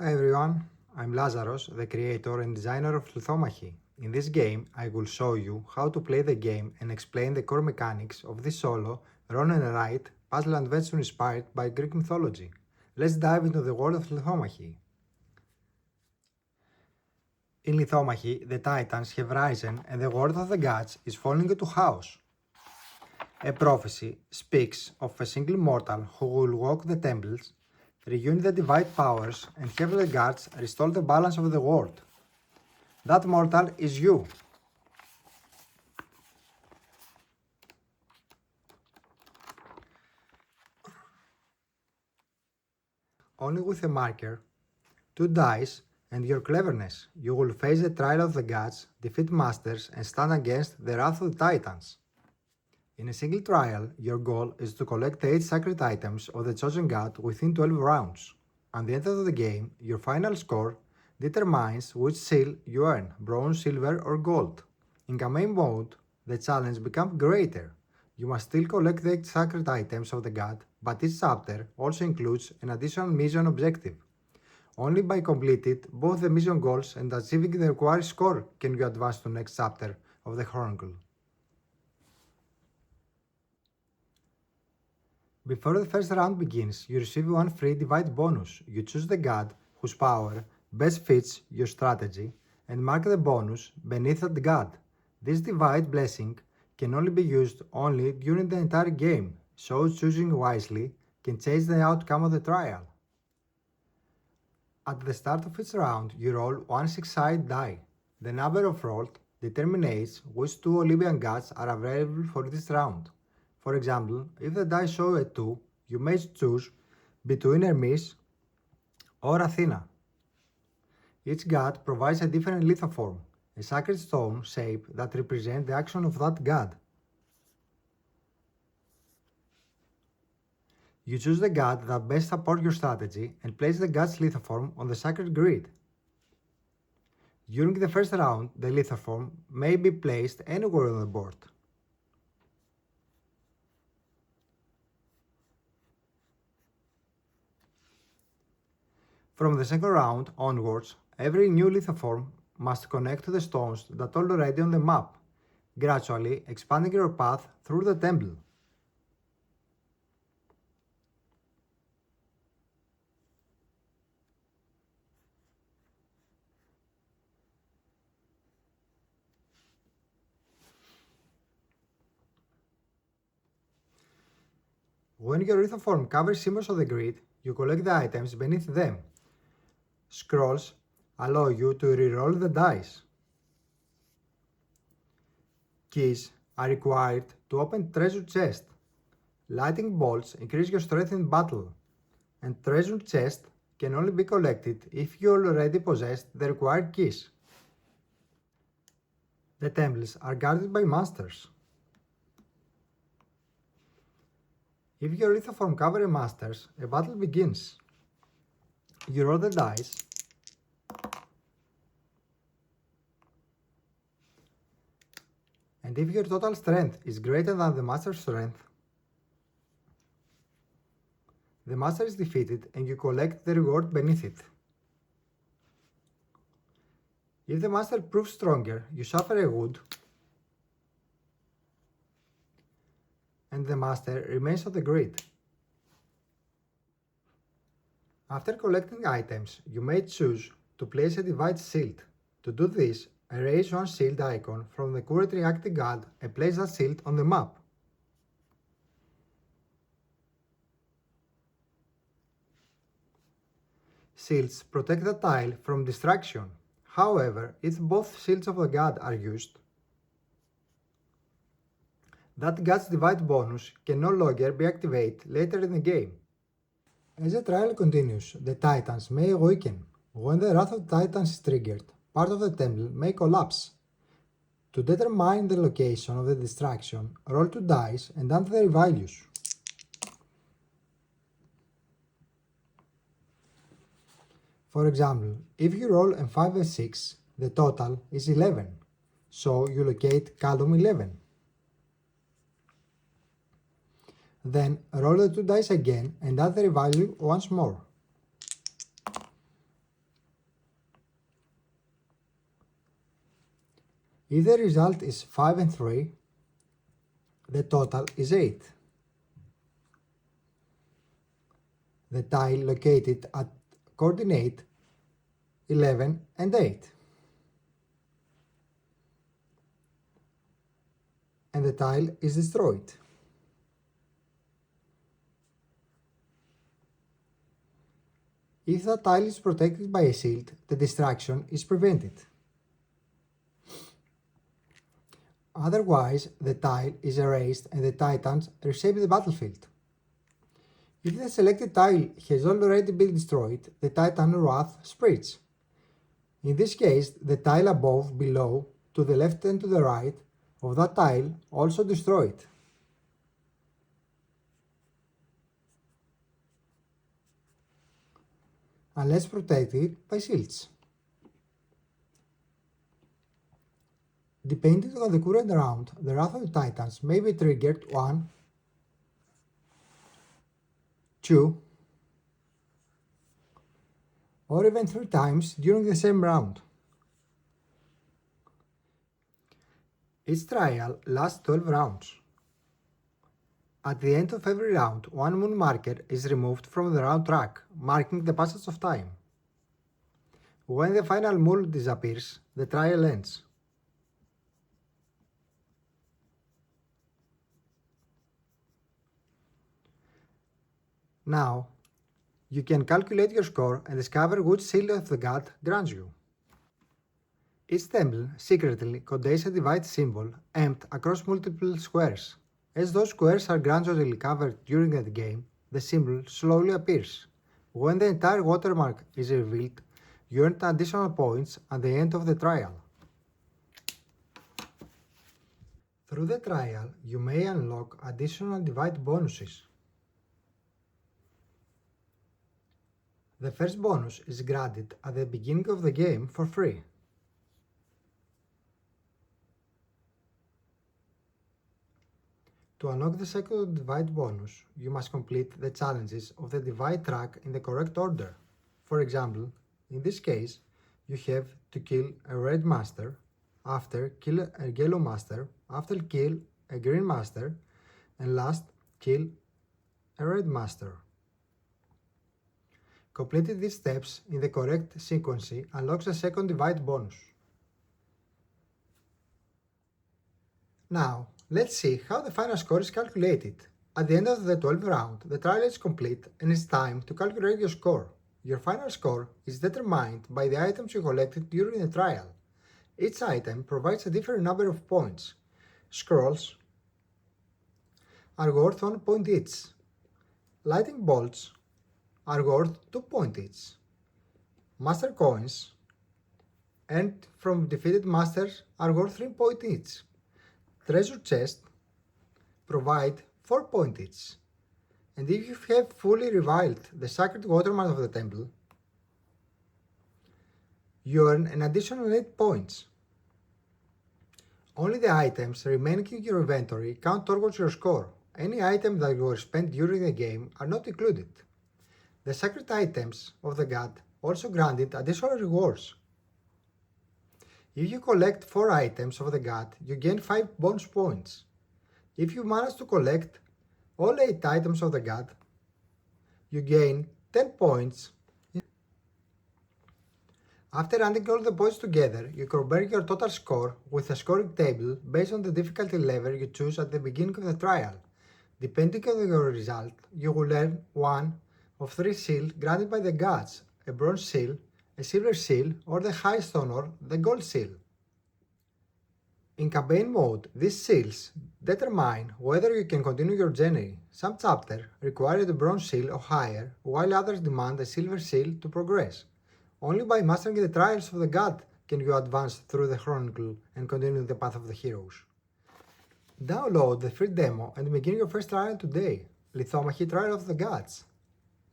Hi everyone, I'm Lazaros, the creator and designer of Lithomachy. In this game, I will show you how to play the game and explain the core mechanics of this solo, roll and write, puzzle adventure inspired by Greek mythology. Let's dive into the world of Lithomachy. In Lithomachy, the Titans have risen and the world of the gods is falling into chaos. A prophecy speaks of a single mortal who will walk the temples, reunite the divine powers, and have the gods restore the balance of the world. That mortal is you. Only with a marker, 2 dice, and your cleverness, you will face the trial of the gods, defeat masters, and stand against the wrath of the titans. In a single trial, your goal is to collect the 8 sacred items of the chosen god within 12 rounds. At the end of the game, your final score determines which seal you earn, bronze, silver, or gold. In campaign mode, the challenge becomes greater. You must still collect the 8 sacred items of the god, but each chapter also includes an additional mission objective. Only by completing both the mission goals and achieving the required score can you advance to the next chapter of the Chronicle. Before the first round begins, you receive one free divide bonus. You choose the god whose power best fits your strategy and mark the bonus beneath that god. This divide blessing can only be used during the entire game, so choosing wisely can change the outcome of the trial. At the start of each round, you roll one 6-sided die. The number of rolled determines which 2 Olympian Gods are available for this round. For example, if the die show a 2, you may choose between Hermes or Athena. Each god provides a different lithoform, a sacred stone shape that represents the action of that god. You choose the god that best supports your strategy and place the god's lithoform on the sacred grid. During the first round, the lithoform may be placed anywhere on the board. From the second round onwards, every new lithoform must connect to the stones that are already on the map, gradually expanding your path through the temple. When your lithoform covers symbols of the grid, you collect the items beneath them. Scrolls allow you to reroll the dice. Keys are required to open treasure chests. Lightning bolts increase your strength in battle, and treasure chests can only be collected if you already possess the required keys. The temples are guarded by masters. If your lithoform covers masters, a battle begins. You roll the dice, and if your total strength is greater than the master's strength, the master is defeated and you collect the reward beneath it. If the master proves stronger, you suffer a wound, and the master remains on the grid. After collecting items, you may choose to place a divide shield. To do this, erase one shield icon from the currently active god and place that shield on the map. Shields protect the tile from distraction. However, if both shields of the god are used, that god's divide bonus can no longer be activated later in the game. As the trial continues, the titans may awaken. When the wrath of the titans is triggered, part of the temple may collapse. To determine the location of the distraction, roll 2 dice and add their values. For example, if you roll a 5 and 6, the total is 11, so you locate column 11. Then roll the 2 dice again and add their value once more. If the result is 5 and 3, the total is 8. The tile located at coordinate 11 and 8. And the tile is destroyed. If the tile is protected by a shield, the destruction is prevented. Otherwise, the tile is erased and the Titans reshape the battlefield. If the selected tile has already been destroyed, the Titan Wrath spreads. In this case, the tile above, below, to the left and to the right of that tile also destroyed. Unless protected by shields. Depending on the current round, the Wrath of the Titans may be triggered 1, 2, or even 3 times during the same round. Each trial lasts 12 rounds. At the end of every round, one moon marker is removed from the round track, marking the passage of time. When the final moon disappears, the trial ends. Now, you can calculate your score and discover which seal of the god grants you. Each temple secretly contains a divide symbol aimed across multiple squares. As those squares are gradually covered during the game, the symbol slowly appears. When the entire watermark is revealed, you earn additional points at the end of the trial. Through the trial, you may unlock additional divide bonuses. The first bonus is granted at the beginning of the game for free. To unlock the second divide bonus, you must complete the challenges of the divide track in the correct order. For example, in this case, you have to kill a red master, after kill a yellow master, after kill a green master, and last kill a red master. Completing these steps in the correct sequence unlocks the second divide bonus. Now, let's see how the final score is calculated. At the end of the 12th round, the trial is complete and it's time to calculate your score. Your final score is determined by the items you collected during the trial. Each item provides a different number of points. Scrolls are worth 1 point each. Lightning bolts are worth 2 points each. Master coins earned from defeated masters are worth 3 points each. Treasure chests provide 4 points each. And if you have fully revealed the sacred watermark of the temple, you earn an additional 8 points. Only the items remaining in your inventory count towards your score. Any items that were spent during the game are not included. The sacred items of the god also granted additional rewards. If you collect 4 items of the god, you gain 5 bonus points. If you manage to collect all 8 items of the god, you gain 10 points. After adding all the points together, you compare your total score with a scoring table based on the difficulty level you choose at the beginning of the trial. Depending on your result, you will earn one of 3 seals granted by the gods, a bronze seal, a silver seal, or the highest honor, the gold seal. In campaign mode, these seals determine whether you can continue your journey. Some chapters require the bronze seal or higher, while others demand a silver seal to progress. Only by mastering the trials of the god can you advance through the Chronicle and continue the path of the heroes. Download the free demo and begin your first trial today, Lithomachy Trial of the Gods.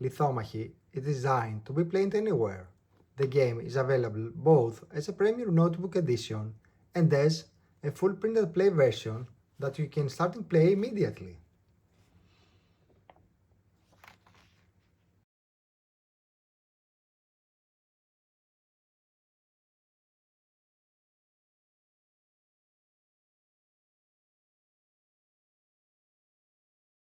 Lithomachy is designed to be played anywhere. The game is available both as a premium notebook edition and as a full print and play version that you can start and play immediately.